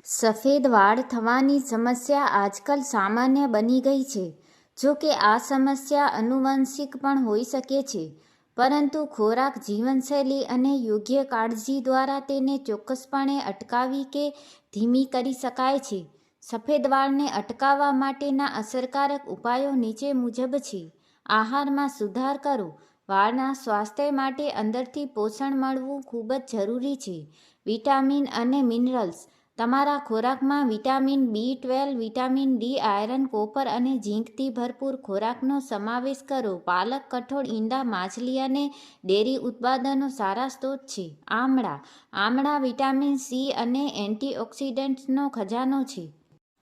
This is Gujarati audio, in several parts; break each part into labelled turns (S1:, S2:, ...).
S1: સફેદ વાળ થવાની સમસ્યા આજકાલ સામાન્ય બની ગઈ છે. જો કે આ સમસ્યા આનુવંશિક પણ હોઈ શકે છે, પરંતુ ખોરાક, જીવનશૈલી અને યોગ્ય કાળજી દ્વારા તેને ચોક્કસપણે અટકાવી કે ધીમી કરી શકાય છે. સફેદ વાળને અટકાવવા માટેના અસરકારક ઉપાયો નીચે મુજબ છે. આહારમાં સુધાર કરો. વાળના સ્વાસ્થ્ય માટે અંદરથી પોષણ મળવું ખૂબ જ જરૂરી છે. વિટામિન અને મિનરલ્સ. તમારા ખોરાકમાં vitamin B12, vitamin D, iron, copper અને ઝીંકથી ભરપૂર ખોરાકનો સમાવેશ કરો. પાલક, કઠોળ, ઈંડા, માછલી અને ડેરી ઉત્પાદનો સારા સ્ત્રોત છે. આમળા. આમળા વિટામિન C અને એન્ટીઓક્સિડન્ટ્સનો ખજાનો છે.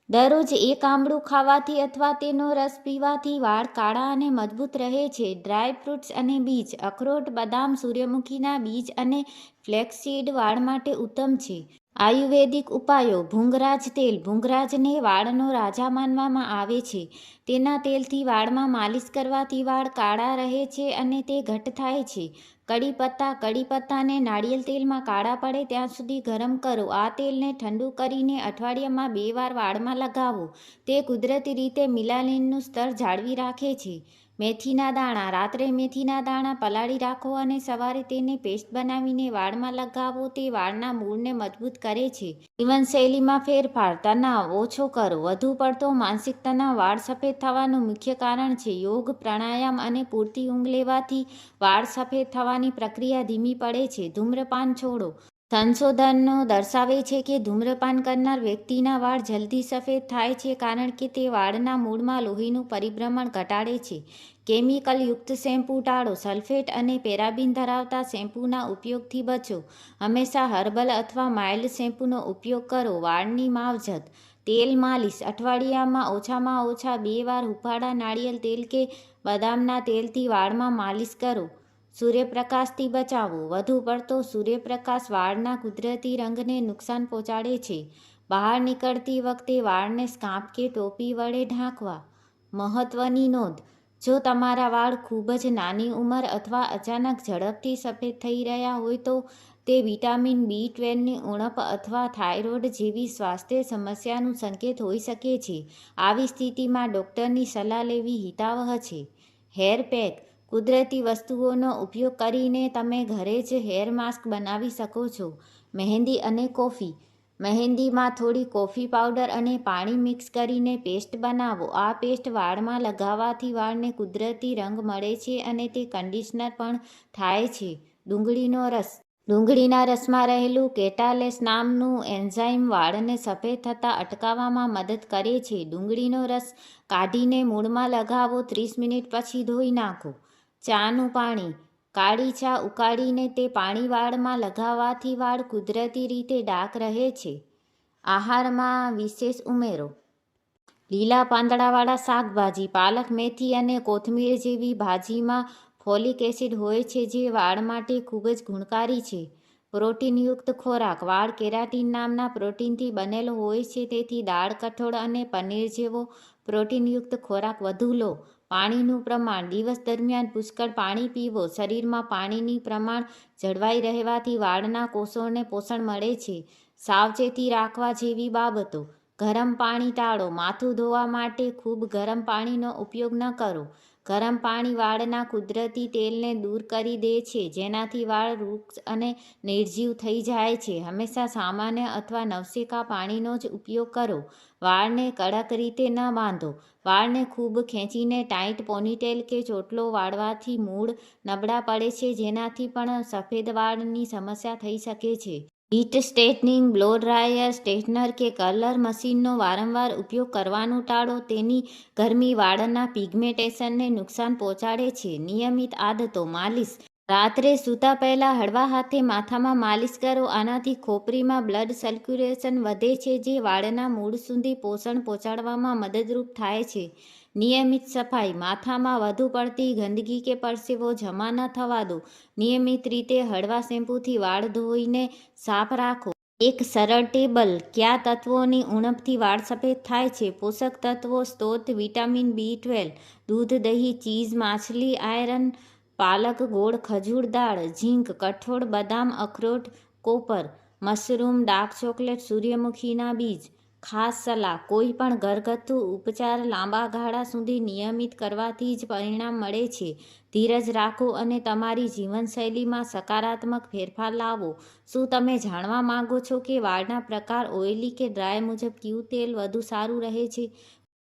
S1: દરરોજ એક આમળું ખાવાથી અથવા તેનો રસ પીવાથી વાળ કાળા અને મજબૂત રહે છે. ડ્રાય ફ્રૂટ્સ અને બીજ. અખરોટ, બદામ, સૂર્યમુખીના બીજ અને ફ્લેક્સસીડ વાળ માટે ઉત્તમ છે. આયુર્વેદિક ઉપાયો. ભૃંગરાજ તેલ. ભૃંગરાજને વાળનો રાજા માનવામાં આવે છે. તેના તેલથી વાળમાં માલિશ કરવાથી વાળ કાળા રહે છે અને તે ઘટ્ટ થાય છે. કડી પત્તા. કડી પત્તાને નાળિયેર તેલમાં કાળા પડે ત્યાં સુધી ગરમ કરો. આ તેલને ઠંડુ કરીને અઠવાડિયામાં 2 વાર વાળમાં લગાવો. તે કુદરતી રીતે મિલાનિનનું સ્તર જાળવી રાખે છે. મેથીના દાણા. રાત્રે મેથીના દાણા પલાળી રાખો અને સવારે તેને પેસ્ટ બનાવીને વાળમાં લગાવો. તે વાળના મૂળને મજબૂત કરે છે. જીવનશૈલીમાં ફેરફાર. તણાવ ઓછો કરો. વધુ પડતો માનસિક તણાવ વાળ સફેદ થવાનું મુખ્ય કારણ છે. યોગ, પ્રાણાયામ અને પૂરતી ઊંઘ લેવાથી વાળ સફેદ થવાની પ્રક્રિયા ધીમી પડે છે. ધૂમ્રપાન છોડો. સંશોધનો દર્શાવે છે કે ધૂમ્રપાન કરનાર વ્યક્તિના વાળ જલ્દી સફેદ થાય છે કારણ કે તે વાળના મૂળમાં લોહીનું પરિભ્રમણ ઘટાડે છે. કેમિકલયુક્ત શેમ્પૂ ટાળો. સલ્ફેટ અને પેરાબીન ધરાવતા શેમ્પૂના ઉપયોગથી બચો. હંમેશા હર્બલ અથવા માઇલ્ડ શેમ્પૂનો ઉપયોગ કરો. વાળની માવજત. તેલ માલિશ. અઠવાડિયામાં ઓછામાં ઓછા 2 વાર હૂંફાળા નાળિયેર તેલ કે બદામના તેલથી વાળમાં માલિશ કરો. સૂર્યપ્રકાશથી બચાવો. વધુ પડતો સૂર્યપ્રકાશ વાળના કુદરતી રંગને નુકસાન પહોંચાડે છે. બહાર નીકળતી વખતે વાળને સ્કાર્ફ કે ટોપી વડે ઢાંકવા. મહત્વની નોંધ. જો તમારા વાળ ખૂબ જ નાની ઉંમર અથવા અચાનક ઝડપથી સફેદ થઈ રહ્યા હોય તો તે વિટામિન B12ની ઉણપ અથવા થાઇરોઇડ જેવી સ્વાસ્થ્ય સમસ્યાનું સંકેત હોઈ શકે છે. આવી સ્થિતિમાં ડૉક્ટરની સલાહ લેવી હિતાવહ છે. Hair pack. કુદરતી વસ્તુઓનો ઉપયોગ કરીને તમે ઘરે જ હેર માસ્ક બનાવી શકો છો. મહેંદી અને કોફી. મહેંદીમાં થોડી કોફી પાવડર અને પાણી મિક્સ કરીને પેસ્ટ બનાવો. આ પેસ્ટ વાળમાં લગાવવાથી વાળને કુદરતી રંગ મળે છે અને તે કન્ડિશનર પણ થાય છે. ડુંગળીનો રસ. ડુંગળીના રસમાં રહેલું કેટાલેસ નામનું એન્ઝાઇમ વાળને સફેદ થતાં અટકાવવામાં મદદ કરે છે. ડુંગળીનો રસ કાઢીને મૂળમાં લગાવો. 30 મિનિટ પછી ધોઈ નાખો. ચાનું પાણી. કાળી ચા ઉકાળીને તે પાણી વાળમાં લગાવવાથી વાળ કુદરતી રીતે ડાર્ક રહે છે. આહારમાં વિશેષ ઉમેરો. લીલા પાંદડાવાળા શાકભાજી. પાલક, મેથી અને કોથમીર જેવી ભાજીમાં ફોલિક એસિડ હોય છે જે વાળ માટે ખૂબ જ ગુણકારી છે. પ્રોટીનયુક્ત ખોરાક. વાળ કેરાટીન નામના પ્રોટીનથી બનેલો હોય છે, તેથી દાળ, કઠોળ અને પનીર જેવો પ્રોટીનયુક્ત ખોરાક વધુ લો. પાણીનું પ્રમાણ. દિવસ દરમિયાન પુષ્કળ પાણી પીવો. શરીરમાં પાણીની પ્રમાણ જળવાઈ રહેવાથી વાળના કોષોને પોષણ મળે છે. સાવચેતી રાખવા જેવી બાબતો. ગરમ પાણી ટાળો. માથું ધોવા માટે ખૂબ ગરમ પાણીનો ઉપયોગ ન કરો. ગરમ પાણી વાળના કુદરતી તેલને દૂર કરી દે છે, જેનાથી વાળ રૂક્ષ અને નિર્જીવ થઈ જાય છે. હંમેશા સામાન્ય અથવા નવશેકા પાણીનો જ ઉપયોગ કરો. વાળને કડક રીતે ન બાંધો. વાળને ખૂબ ખેંચીને ટાઇટ પોનીટેલ કે ચોટલો વાળવાથી મૂળ નબળા પડે છે, જેનાથી પણ સફેદ વાળની સમસ્યા થઈ શકે છે. Heat straightening. Blow dryer, straightener કે કર્લર મશીનનો વારંવાર ઉપયોગ કરવાનું ટાળો. તેની ગરમી વાળના પિગમેન્ટેશનને નુકસાન પહોંચાડે છે. નિયમિત આદતો. માલિશ. રાત્રે સૂતા પહેલાં હળવા હાથે માથામાં માલિશ કરો. આનાથી ખોપરીમાં બ્લડ સર્ક્યુલેશન વધે છે, જે વાળના મૂળ સુધી પોષણ પહોંચાડવામાં મદદરૂપ થાય છે. નિયમિત સફાઈ. માથામાં વધુ પડતી ગંદકી કે પરસેવો જમા ન થવા દો. નિયમિત રીતે હળવા શેમ્પૂથી વાળ ધોઈને સાફ રાખો. એક સરળ ટેબલ. કયા તત્વોની ઉણપથી વાળ સફેદ થાય છે? પોષક તત્વો સ્ત્રોત. વિટામિન B12, દૂધ, દહીં, ચીઝ, માછલી, આયરન, પાલક, ગોળ, ખજૂર, દાળ, ઝીંક, કઠોળ, બદામ, અખરોટ, કોપર. મશરૂમ, ડાર્ક ચોકલેટ, સૂર્યમુખીના બીજ. ખાસ સલાહ: કોઈ પણ ઘરગથ્થુ ઉપચાર લાંબા ગાળા સુધી નિયમિત કરવાથી જ પરિણામ મળે છે. ધીરજ રાખો અને તમારી જીવનશૈલીમાં સકારાત્મક ફેરફાર લાવો. શું તમે જાણવા માંગો છો કે વાળના પ્રકાર, ઓઇલી કે ડ્રાય મુજબ કયું તેલ વધુ સારું રહે છે?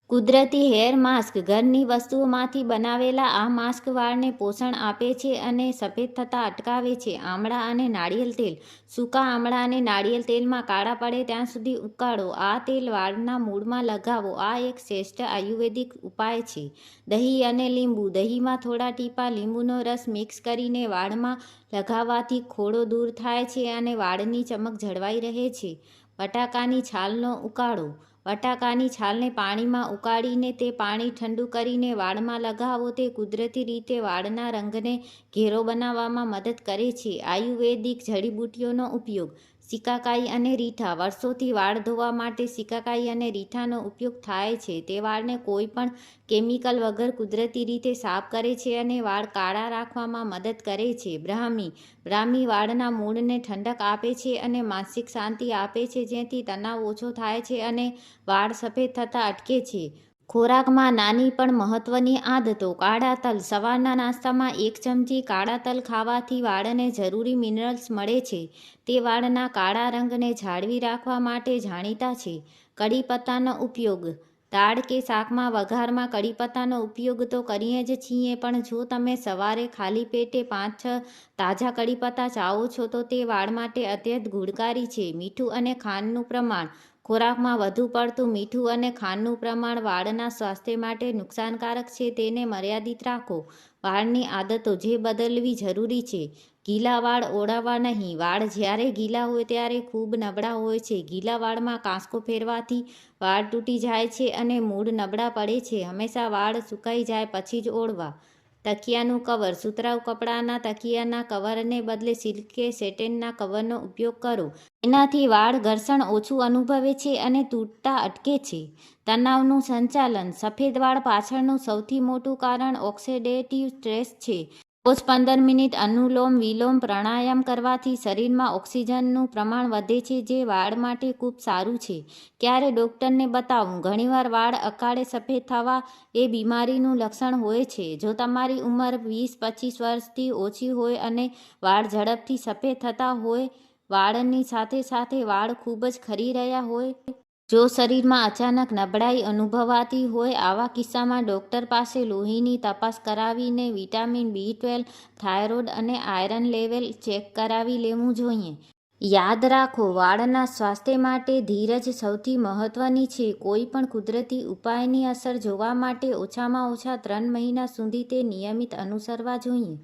S1: કુદરતી હેર માસ્ક: ઘરની વસ્તુઓમાંથી બનાવેલા આ માસ્ક વાળને પોષણ આપે છે અને સફેદ થતા અટકાવે છે. આમળા અને નાળિયેર તેલ. સૂકા આમળા અને નાળિયેર તેલમાં કાળા પડે ત્યાં સુધી ઉકાળો. આ તેલ વાળના મૂળમાં લગાવો. આ એક શ્રેષ્ઠ આયુર્વેદિક ઉપાય છે. દહીં અને લીંબુ. દહીંમાં થોડા ટીપાં લીંબુનો રસ મિક્સ કરીને વાળમાં લગાવવાથી ખોડો દૂર થાય છે અને વાળની ચમક જળવાઈ રહે છે. બટાકાની છાલનો ઉકાળો. બટાકાની છાલને પાણીમાં ઉકાળીને તે પાણી ઠંડુ કરીને વાળમાં લગાવો. તે કુદરતી રીતે વાળના રંગને ઘેરો બનાવવામાં મદદ કરે છે. આયુર્વેદિક જડીબુટ્ટીઓનો ઉપયોગ. શિકાકાઈ અને રીઠા. વર્ષોથી વાળ ધોવા માટે શિકાકાઈ અને રીઠાનો ઉપયોગ થાય છે. તે વાળને કોઈ પણ કેમિકલ વગર કુદરતી રીતે સાફ કરે છે અને વાળ કાળા રાખવામાં મદદ કરે છે. બ્રાહ્મી. બ્રાહ્મી વાળના મૂળને ઠંડક આપે છે અને માનસિક શાંતિ આપે છે, જેથી તણાવ ઓછો થાય છે અને વાળ સફેદ થતા અટકે છે. ખોરાકમાં નાની પણ મહત્વની આદતો. કાળા તલ. સવારના નાસ્તામાં 1 ચમચી કાળા તલ ખાવાથી વાળને જરૂરી મિનરલ્સ મળે છે. તે વાળના કાળા રંગને જાળવી રાખવા માટે જાણીતા છે. કડી પત્તાનો ઉપયોગ. દાળ કે શાકમાં વઘારમાં કડી પત્તાનો ઉપયોગ તો કરીએ જ છીએ, પણ જો તમે સવારે ખાલી પેટે 5-6 તાજા કડી પત્તા ચાવો છો તો તે વાળ માટે અત્યંત ગુણકારી છે. મીઠું અને ખાંડનું પ્રમાણ. ખોરાકમાં વધુ પડતું મીઠું અને ખાંડનું પ્રમાણ વાળના સ્વાસ્થ્ય માટે નુકસાનકારક છે. તેને મર્યાદિત રાખો. વાળની આદતો જે બદલવી જરૂરી છે. ગીલા વાળ ઓળવવા નહીં. વાળ જ્યારે ગીલા હોય ત્યારે ખૂબ નબળા હોય છે. ગીલા વાળમાં કાંસકો ફેરવાથી વાળ તૂટી જાય છે અને મૂળ નબળા પડે છે. હંમેશા વાળ સુકાઈ જાય પછી જ ઓળવા. તકિયાનું કવર. સુતરાઉ કપડાના તકિયાના કવરને બદલે સિલ્ક કે સેટિનના કવરનો ઉપયોગ કરો. એનાથી વાળ ઘર્ષણ ઓછું અનુભવે છે અને તૂટતા અટકે છે. તણાવનું સંચાલન. સફેદ વાળ પાછળનું સૌથી મોટું કારણ ઓક્સિડેટિવ સ્ટ્રેસ છે. રોજ 15 મિનિટ અનુલોમ વિલોમ પ્રાણાયામ કરવાથી શરીરમાં ઓક્સિજનનું પ્રમાણ વધે છે, જે વાળ માટે ખૂબ સારું છે. ક્યારે ડૉક્ટરને બતાવવું. ઘણીવાર વાળ અકાળે સફેદ થવા એ બીમારીનું લક્ષણ હોય છે. જો તમારી ઉંમર 20-25 વર્ષથી ઓછી હોય અને વાળ ઝડપથી સફેદ થતા હોય, વાળની સાથે સાથે વાળ ખૂબ જ ખરી રહ્યા હોય, જો શરીરમાં અચાનક નબળાઈ અનુભવાતી હોય, આવા કિસ્સામાં ડૉક્ટર પાસે લોહીની તપાસ કરાવીને વિટામિન B12, થાઇરોઇડ અને આયરન લેવલ ચેક કરાવી લેવું જોઈએ. યાદ રાખો, વાળના સ્વાસ્થ્ય માટે ધીરજ સૌથી મહત્વની છે. કોઈ પણ કુદરતી ઉપાયની અસર જોવા માટે ઓછામાં ઓછા 3 મહિના સુધી તે નિયમિત અનુસરવા જોઈએ.